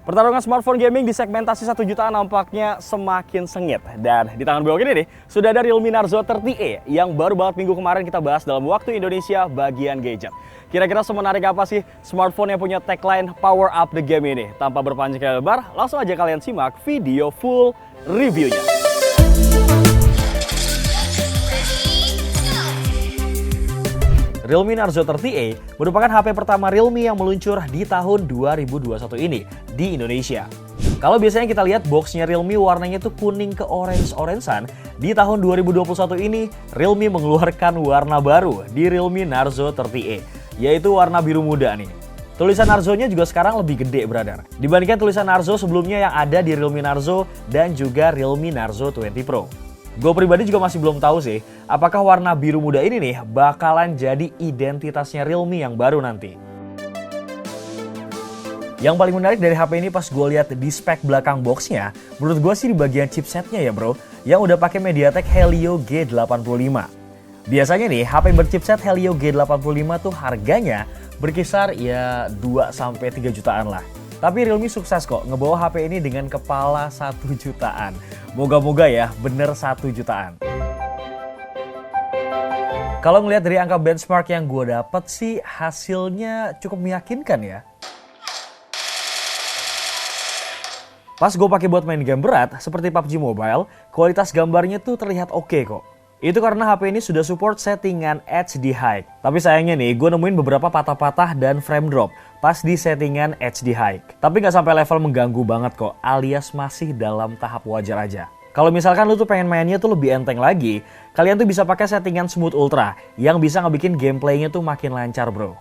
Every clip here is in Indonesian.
Pertarungan smartphone gaming di segmentasi 1 jutaan nampaknya semakin sengit. Dan di tangan gue ini nih, sudah ada Realme Narzo 30e yang baru banget minggu kemarin kita bahas dalam Waktu Indonesia bagian gadget. Kira-kira semenarik apa sih smartphone yang punya tagline Power Up the Game ini? Tanpa berpanjang lebar, langsung aja kalian simak video full reviewnya. Realme Narzo 30e merupakan HP pertama Realme yang meluncur di tahun 2021 ini di Indonesia. Kalau biasanya kita lihat boxnya Realme warnanya tuh kuning ke orange-orangean, di tahun 2021 ini Realme mengeluarkan warna baru di Realme Narzo 30e, yaitu warna biru muda nih. Tulisan Narzo-nya juga sekarang lebih gede, brother, dibandingkan tulisan Narzo sebelumnya yang ada di Realme Narzo dan juga Realme Narzo 20 Pro. Gue pribadi juga masih belum tahu sih, apakah warna biru muda ini nih bakalan jadi identitasnya Realme yang baru nanti. Yang paling menarik dari HP ini pas gue lihat di spek belakang boxnya, menurut gue sih di bagian chipsetnya ya bro, yang udah pakai MediaTek Helio G85. Biasanya nih HP berchipset Helio G85 tuh harganya berkisar ya 2-3 jutaan lah. Tapi Realme sukses kok ngebawa HP ini dengan kepala 1 jutaan. Moga-moga ya bener 1 jutaan. Kalau ngelihat dari angka benchmark yang gue dapet sih hasilnya cukup meyakinkan ya. Pas gue pakai buat main game berat seperti PUBG Mobile, kualitas gambarnya tuh terlihat oke kok. Itu karena HP ini sudah support settingan HD High. Tapi sayangnya nih, gue nemuin beberapa patah-patah dan frame drop pas di settingan HD High. Tapi nggak sampai level mengganggu banget kok, alias masih dalam tahap wajar aja. Kalau misalkan lu tuh pengen mainnya tuh lebih enteng lagi, kalian tuh bisa pakai settingan Smooth Ultra yang bisa ngebikin gameplaynya tuh makin lancar bro.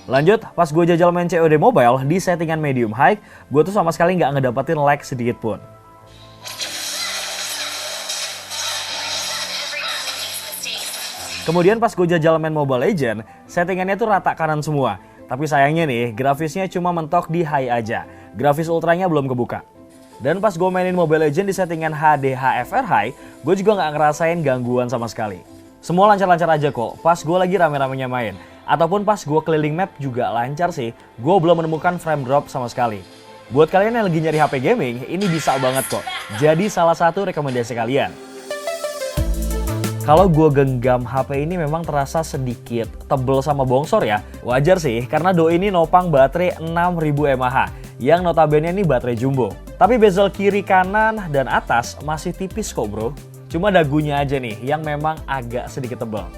Lanjut, pas gue jajal main COD Mobile di settingan medium high, gue tuh sama sekali nggak ngedapetin lag sedikit pun. Kemudian pas gue jajal main Mobile Legends, settingannya tuh rata kanan semua. Tapi sayangnya nih, grafisnya cuma mentok di high aja. Grafis ultranya belum kebuka. Dan pas gue mainin Mobile Legends di settingan HD HFR High, gue juga nggak ngerasain gangguan sama sekali. Semua lancar-lancar aja kok, pas gue lagi rame-ramenya main. Ataupun pas gue keliling map juga lancar sih, gue belum menemukan frame drop sama sekali. Buat kalian yang lagi nyari HP gaming, ini bisa banget kok. Jadi salah satu rekomendasi kalian. Kalau gue genggam HP ini memang terasa sedikit tebel sama bongsor ya. Wajar sih, karena Doi ini nopang baterai 6000 mAh, yang notabene ini baterai jumbo. Tapi bezel kiri, kanan, dan atas masih tipis kok bro. Cuma dagunya aja nih yang memang agak sedikit tebal.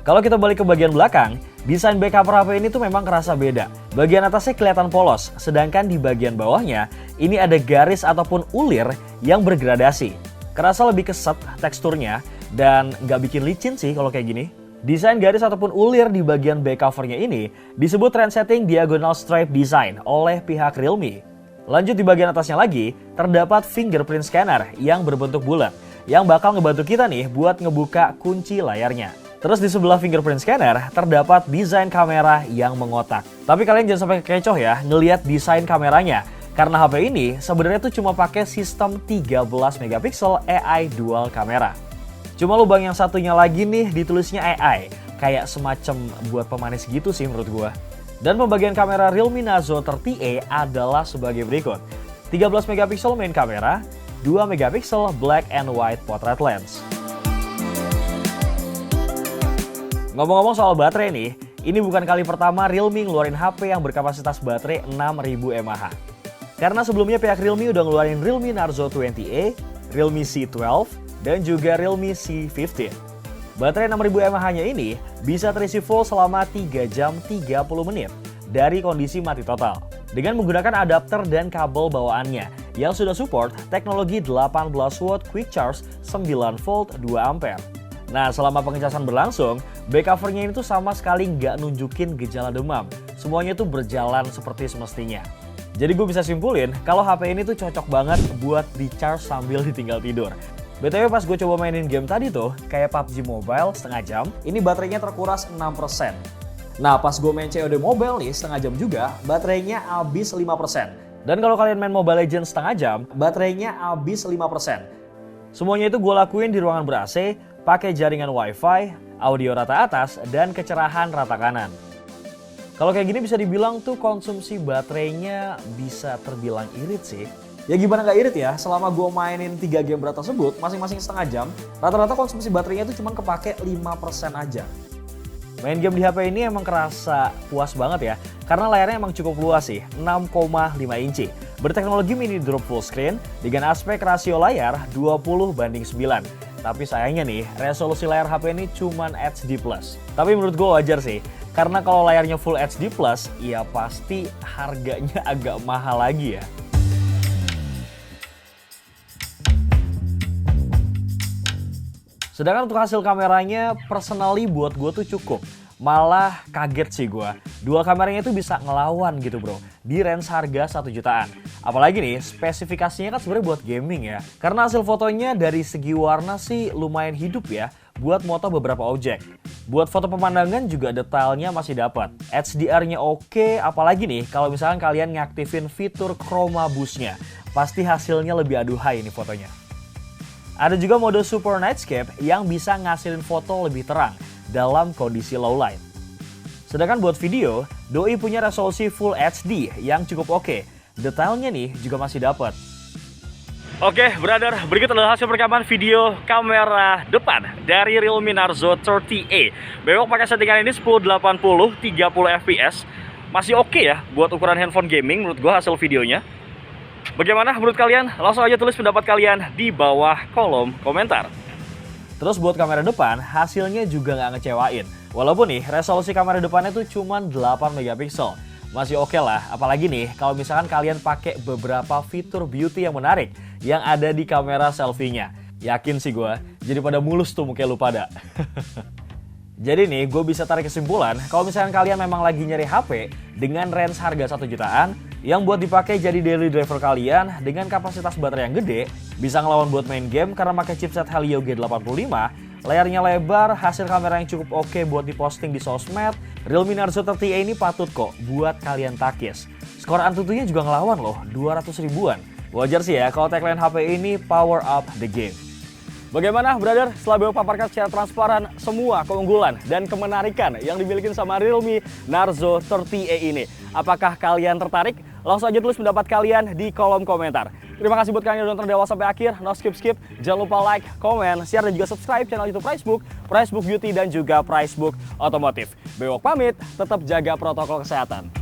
Kalau kita balik ke bagian belakang, desain back cover HP ini tuh memang kerasa beda. Bagian atasnya kelihatan polos, sedangkan di bagian bawahnya ini ada garis ataupun ulir yang bergradasi. Kerasa lebih keset teksturnya dan nggak bikin licin sih kalau kayak gini. Desain garis ataupun ulir di bagian back covernya ini disebut trendsetting diagonal stripe design oleh pihak Realme. Lanjut di bagian atasnya lagi, terdapat fingerprint scanner yang berbentuk bulat yang bakal ngebantu kita nih buat ngebuka kunci layarnya. Terus di sebelah fingerprint scanner terdapat desain kamera yang mengotak. Tapi kalian jangan sampai kecoh ya ngelihat desain kameranya. Karena HP ini sebenarnya tuh cuma pakai sistem 13 megapiksel AI dual kamera. Cuma lubang yang satunya lagi nih ditulisnya AI. Kayak semacam buat pemanis gitu sih menurut gua. Dan pembagian kamera Realme Narzo 30e adalah sebagai berikut. 13 megapiksel main kamera, 2 megapiksel black and white portrait lens. Ngomong-ngomong soal baterai nih, ini bukan kali pertama Realme ngeluarin HP yang berkapasitas baterai 6000 mAh. Karena sebelumnya pihak Realme udah ngeluarin Realme Narzo 20e, Realme C12, dan juga Realme C15. Baterai 6000 mAh-nya ini bisa terisi full selama 3 jam 30 menit dari kondisi mati total. Dengan menggunakan adapter dan kabel bawaannya yang sudah support teknologi 18 watt quick charge 9 volt 2 ampere. Nah, selama pengecasan berlangsung, back covernya ini tuh sama sekali nggak nunjukin gejala demam. Semuanya tuh berjalan seperti semestinya. Jadi gue bisa simpulin kalau HP ini tuh cocok banget buat di-charge sambil ditinggal tidur. BTW pas gue coba mainin game tadi tuh, kayak PUBG Mobile setengah jam, ini baterainya terkuras 6%. Nah, pas gue main COD Mobile nih setengah jam juga, baterainya habis 5%. Dan kalau kalian main Mobile Legends setengah jam, baterainya habis 5%. Semuanya itu gue lakuin di ruangan ber-AC, pakai jaringan WiFi, audio rata atas, dan kecerahan rata kanan. Kalau kayak gini bisa dibilang tuh konsumsi baterainya bisa terbilang irit sih. Ya gimana nggak irit ya, selama gue mainin 3 game berat tersebut, masing-masing setengah jam, rata-rata konsumsi baterainya itu cuma kepake 5% aja. Main game di HP ini emang kerasa puas banget ya, karena layarnya emang cukup luas sih, 6,5 inci. Berteknologi mini drop full screen dengan aspek rasio layar 20:9. Tapi sayangnya nih, resolusi layar HP ini cuman HD+. Tapi menurut gue wajar sih, karena kalau layarnya full HD+, ya pasti harganya agak mahal lagi ya. Sedangkan untuk hasil kameranya, personally buat gue tuh cukup. Malah kaget sih gue. Dua kameranya itu bisa ngelawan gitu bro, di range harga 1 jutaan. Apalagi nih, spesifikasinya kan sebenarnya buat gaming ya. Karena hasil fotonya dari segi warna sih lumayan hidup ya, buat moto beberapa objek. Buat foto pemandangan juga detailnya masih dapat. HDR-nya oke, apalagi nih kalau misalkan kalian ngaktifin fitur chroma boost-nya. Pasti hasilnya lebih aduhai nih fotonya. Ada juga mode Super Nightscape yang bisa ngasilin foto lebih terang dalam kondisi low light. Sedangkan buat video, Doi punya resolusi Full HD yang cukup oke. Detailnya nih juga masih dapat. Oke, brother, berikut adalah hasil rekaman video kamera depan dari Realme Narzo 30A. Bewok pakai settingan ini 1080 30 fps. Masih oke ya buat ukuran handphone gaming menurut gua hasil videonya. Bagaimana menurut kalian? Langsung aja tulis pendapat kalian di bawah kolom komentar. Terus buat kamera depan, hasilnya juga nggak ngecewain. Walaupun nih, resolusi kamera depannya tuh cuma 8 megapiksel. Masih oke lah, apalagi nih kalau misalkan kalian pakai beberapa fitur beauty yang menarik yang ada di kamera selfie-nya. Yakin sih gue, jadi pada mulus tuh muka lu pada. Jadi nih, gue bisa tarik kesimpulan, kalau misalkan kalian memang lagi nyari HP dengan range harga 1 jutaan, yang buat dipakai jadi daily driver kalian dengan kapasitas baterai yang gede, bisa ngelawan buat main game karena pakai chipset Helio G85, layarnya lebar, hasil kamera yang cukup oke buat diposting di sosmed, Realme Narzo 30A ini patut kok buat kalian takis. Skor Antutunya juga ngelawan loh, 200 ribuan. Wajar sih ya kalau tagline HP ini power up the game. Bagaimana brother, setelah Bewok paparkan secara transparan semua keunggulan dan kemenarikan yang dimiliki sama Realme Narzo 30A ini. Apakah kalian tertarik? Langsung aja tulis pendapat kalian di kolom komentar. Terima kasih buat kalian yang udah nonton dari awal sampai akhir. No skip. Jangan lupa like, komen, share, dan juga subscribe channel YouTube Pricebook Beauty, dan juga Pricebook Otomotif. Bewok pamit, tetap jaga protokol kesehatan.